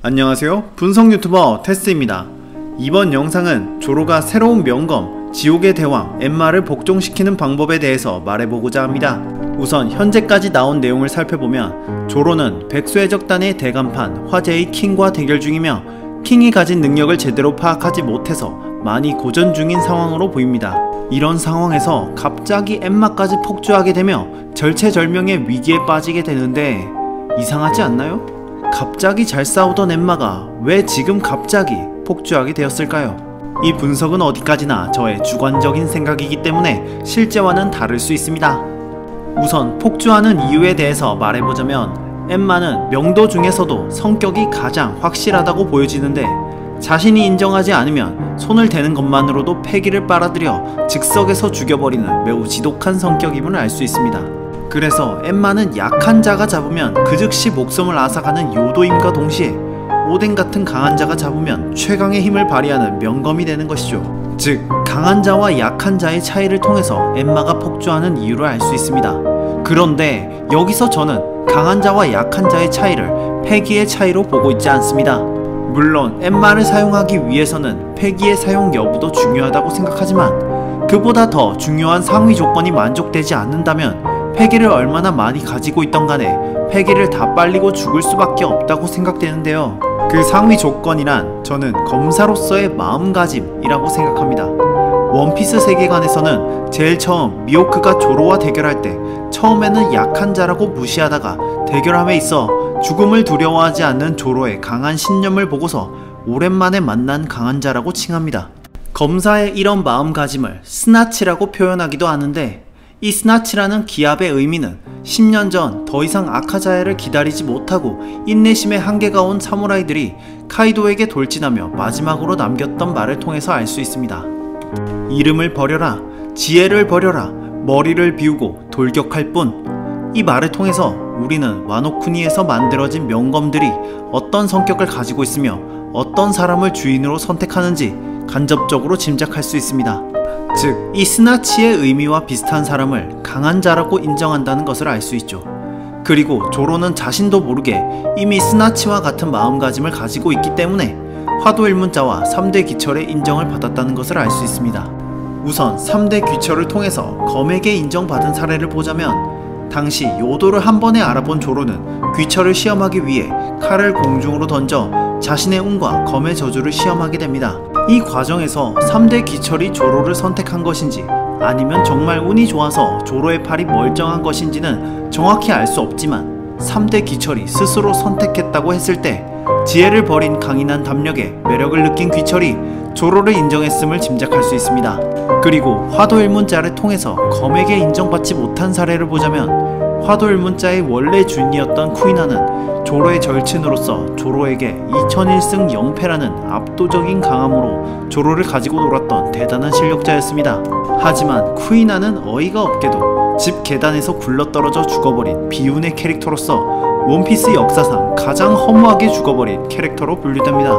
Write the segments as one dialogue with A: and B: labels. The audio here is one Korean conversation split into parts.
A: 안녕하세요, 분석 유튜버 테스입니다. 이번 영상은 조로가 새로운 명검 지옥의 대왕 엠마를 복종시키는 방법에 대해서 말해보고자 합니다. 우선 현재까지 나온 내용을 살펴보면 조로는 백수해적단의 대간판 화제의 킹과 대결 중이며 킹이 가진 능력을 제대로 파악하지 못해서 많이 고전 중인 상황으로 보입니다. 이런 상황에서 갑자기 엠마까지 폭주하게 되며 절체절명의 위기에 빠지게 되는데 이상하지 않나요? 갑자기 잘 싸우던 엠마가 왜 지금 갑자기 폭주하게 되었을까요? 이 분석은 어디까지나 저의 주관적인 생각이기 때문에 실제와는 다를 수 있습니다. 우선 폭주하는 이유에 대해서 말해보자면 엠마는 명도 중에서도 성격이 가장 확실하다고 보여지는데 자신이 인정하지 않으면 손을 대는 것만으로도 패기를 빨아들여 즉석에서 죽여버리는 매우 지독한 성격임을 알 수 있습니다. 그래서 엠마는 약한 자가 잡으면 그 즉시 목숨을 앗아가는 요도임과 동시에 오덴 같은 강한 자가 잡으면 최강의 힘을 발휘하는 명검이 되는 것이죠. 즉 강한 자와 약한 자의 차이를 통해서 엠마가 폭주하는 이유를 알 수 있습니다. 그런데 여기서 저는 강한 자와 약한 자의 차이를 패기의 차이로 보고 있지 않습니다. 물론 엠마를 사용하기 위해서는 패기의 사용 여부도 중요하다고 생각하지만 그보다 더 중요한 상위 조건이 만족되지 않는다면 패기를 얼마나 많이 가지고 있던 간에 패기를 다 빨리고 죽을 수밖에 없다고 생각되는데요. 그 상위 조건이란 저는 검사로서의 마음가짐이라고 생각합니다. 원피스 세계관에서는 제일 처음 미호크가 조로와 대결할 때 처음에는 약한 자라고 무시하다가 대결함에 있어 죽음을 두려워하지 않는 조로의 강한 신념을 보고서 오랜만에 만난 강한 자라고 칭합니다. 검사의 이런 마음가짐을 스나치라고 표현하기도 하는데 이 스나치라는 기합의 의미는 10년 전 더 이상 아카자야를 기다리지 못하고 인내심의 한계가 온 사무라이들이 카이도에게 돌진하며 마지막으로 남겼던 말을 통해서 알 수 있습니다. 이름을 버려라, 지혜를 버려라, 머리를 비우고 돌격할 뿐. 이 말을 통해서 우리는 와노쿠니에서 만들어진 명검들이 어떤 성격을 가지고 있으며 어떤 사람을 주인으로 선택하는지 간접적으로 짐작할 수 있습니다. 즉, 이 스나치의 의미와 비슷한 사람을 강한 자라고 인정한다는 것을 알 수 있죠. 그리고 조로는 자신도 모르게 이미 스나치와 같은 마음가짐을 가지고 있기 때문에 화도일문자와 3대 귀철의 인정을 받았다는 것을 알 수 있습니다. 우선 3대 귀철을 통해서 검에게 인정받은 사례를 보자면 당시 요도를 한 번에 알아본 조로는 귀철을 시험하기 위해 칼을 공중으로 던져 자신의 운과 검의 저주를 시험하게 됩니다. 이 과정에서 3대 귀철이 조로를 선택한 것인지 아니면 정말 운이 좋아서 조로의 팔이 멀쩡한 것인지는 정확히 알 수 없지만 3대 귀철이 스스로 선택했다고 했을 때 지혜를 버린 강인한 담력에 매력을 느낀 귀철이 조로를 인정했음을 짐작할 수 있습니다. 그리고 화도일문자를 통해서 검에게 인정받지 못한 사례를 보자면 화도일문자의 원래 주인이었던 쿠이나는 조로의 절친으로서 조로에게 2001승 0패라는 압도적인 강함으로 조로를 가지고 놀았던 대단한 실력자였습니다. 하지만 쿠이나는 어이가 없게도 집 계단에서 굴러떨어져 죽어버린 비운의 캐릭터로서 원피스 역사상 가장 허무하게 죽어버린 캐릭터로 분류됩니다.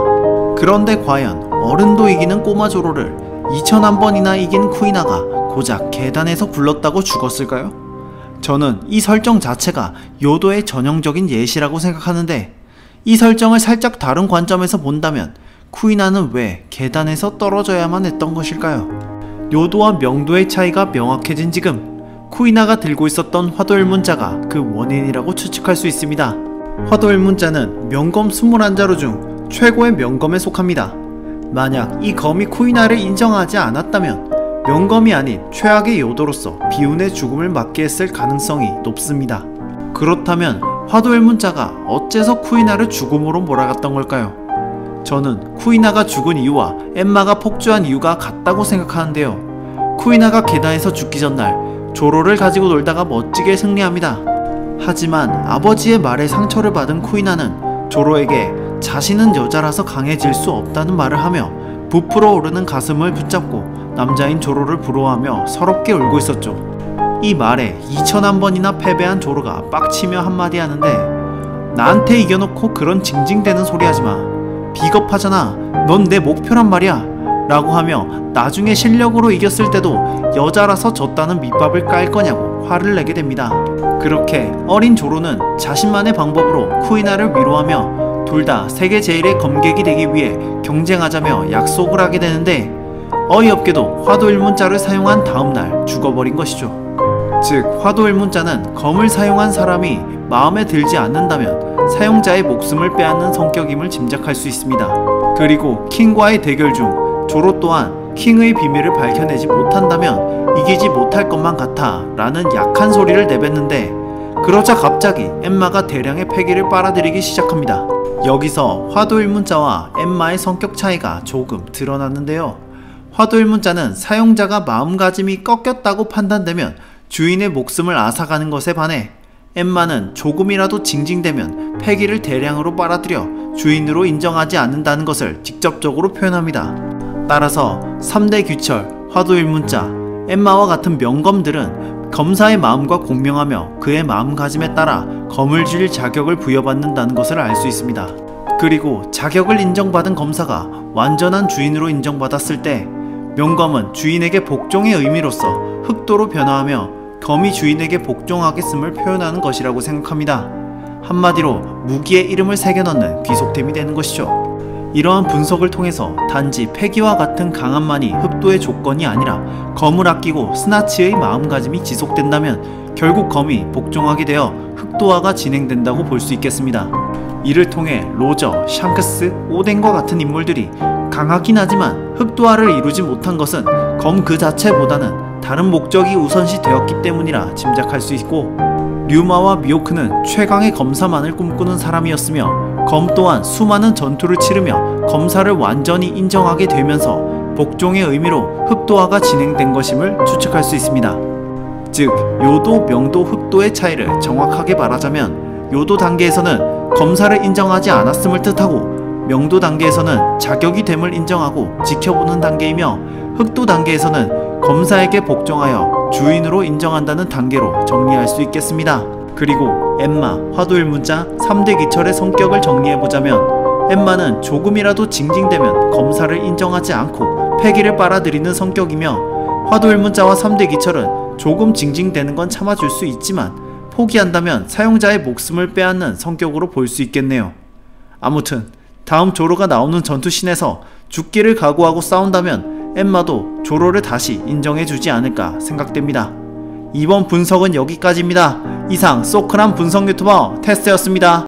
A: 그런데 과연 어른도 이기는 꼬마 조로를 2001번이나 이긴 쿠이나가 고작 계단에서 굴렀다고 죽었을까요? 저는 이 설정 자체가 요도의 전형적인 예시라고 생각하는데 이 설정을 살짝 다른 관점에서 본다면 쿠이나는 왜 계단에서 떨어져야만 했던 것일까요? 요도와 명도의 차이가 명확해진 지금 쿠이나가 들고 있었던 화도일문자가 그 원인이라고 추측할 수 있습니다. 화도일문자는 명검 21자루 중 최고의 명검에 속합니다. 만약 이 검이 쿠이나를 인정하지 않았다면 명검이 아닌 최악의 요도로서 비운의 죽음을 맞게 했을 가능성이 높습니다. 그렇다면 화도일문자가 어째서 쿠이나를 죽음으로 몰아갔던 걸까요? 저는 쿠이나가 죽은 이유와 엠마가 폭주한 이유가 같다고 생각하는데요. 쿠이나가 계단에서 죽기 전날 조로를 가지고 놀다가 멋지게 승리합니다. 하지만 아버지의 말에 상처를 받은 쿠이나는 조로에게 자신은 여자라서 강해질 수 없다는 말을 하며 부풀어 오르는 가슴을 붙잡고 남자인 조로를 부러워하며 서럽게 울고 있었죠. 이 말에 2001번이나 패배한 조로가 빡치며 한마디 하는데 나한테 이겨놓고 그런 징징대는 소리 하지마. 비겁하잖아. 넌 내 목표란 말이야. 라고 하며 나중에 실력으로 이겼을 때도 여자라서 졌다는 밑밥을 깔 거냐고 화를 내게 됩니다. 그렇게 어린 조로는 자신만의 방법으로 쿠이나를 위로하며 둘 다 세계 제일의 검객이 되기 위해 경쟁하자며 약속을 하게 되는데 어이없게도 화도일문자를 사용한 다음날 죽어버린 것이죠. 즉 화도일문자는 검을 사용한 사람이 마음에 들지 않는다면 사용자의 목숨을 빼앗는 성격임을 짐작할 수 있습니다. 그리고 킹과의 대결 중 조로 또한 킹의 비밀을 밝혀내지 못한다면 이기지 못할 것만 같아 라는 약한 소리를 내뱉는데 그러자 갑자기 엠마가 대량의 패기를 빨아들이기 시작합니다. 여기서 화도일문자와 엠마의 성격 차이가 조금 드러났는데요. 화도일문자는 사용자가 마음가짐이 꺾였다고 판단되면 주인의 목숨을 앗아가는 것에 반해 엠마는 조금이라도 징징대면 패기를 대량으로 빨아들여 주인으로 인정하지 않는다는 것을 직접적으로 표현합니다. 따라서 3대 귀철, 화도일문자, 엠마와 같은 명검들은 검사의 마음과 공명하며 그의 마음가짐에 따라 검을 쥘 자격을 부여받는다는 것을 알 수 있습니다. 그리고 자격을 인정받은 검사가 완전한 주인으로 인정받았을 때 명검은 주인에게 복종의 의미로서 흑도로 변화하며 검이 주인에게 복종하겠음을 표현하는 것이라고 생각합니다. 한마디로 무기에 이름을 새겨넣는 귀속템이 되는 것이죠. 이러한 분석을 통해서 단지 패기와 같은 강함만이 흑도의 조건이 아니라 검을 아끼고 스나치의 마음가짐이 지속된다면 결국 검이 복종하게 되어 흑도화가 진행된다고 볼 수 있겠습니다. 이를 통해 로저, 샹크스, 오덴과 같은 인물들이 강하긴 하지만 흑도화를 이루지 못한 것은 검 그 자체보다는 다른 목적이 우선시 되었기 때문이라 짐작할 수 있고, 류마와 미호크는 최강의 검사만을 꿈꾸는 사람이었으며 검 또한 수많은 전투를 치르며 검사를 완전히 인정하게 되면서 복종의 의미로 흑도화가 진행된 것임을 추측할 수 있습니다. 즉 요도, 명도, 흑도의 차이를 정확하게 말하자면 요도 단계에서는 검사를 인정하지 않았음을 뜻하고 명도 단계에서는 자격이 됨을 인정하고 지켜보는 단계이며 흑도 단계에서는 검사에게 복종하여 주인으로 인정한다는 단계로 정리할 수 있겠습니다. 그리고 엠마, 화도일문자, 3대 귀철의 성격을 정리해보자면 엠마는 조금이라도 징징대면 검사를 인정하지 않고 패기를 빨아들이는 성격이며 화도일문자와 3대 귀철은 조금 징징대는 건 참아줄 수 있지만 포기한다면 사용자의 목숨을 빼앗는 성격으로 볼 수 있겠네요. 아무튼 다음 조로가 나오는 전투씬에서 죽기를 각오하고 싸운다면 엠마도 조로를 다시 인정해주지 않을까 생각됩니다. 이번 분석은 여기까지입니다. 이상 소크람 분석 유튜버 테스트였습니다.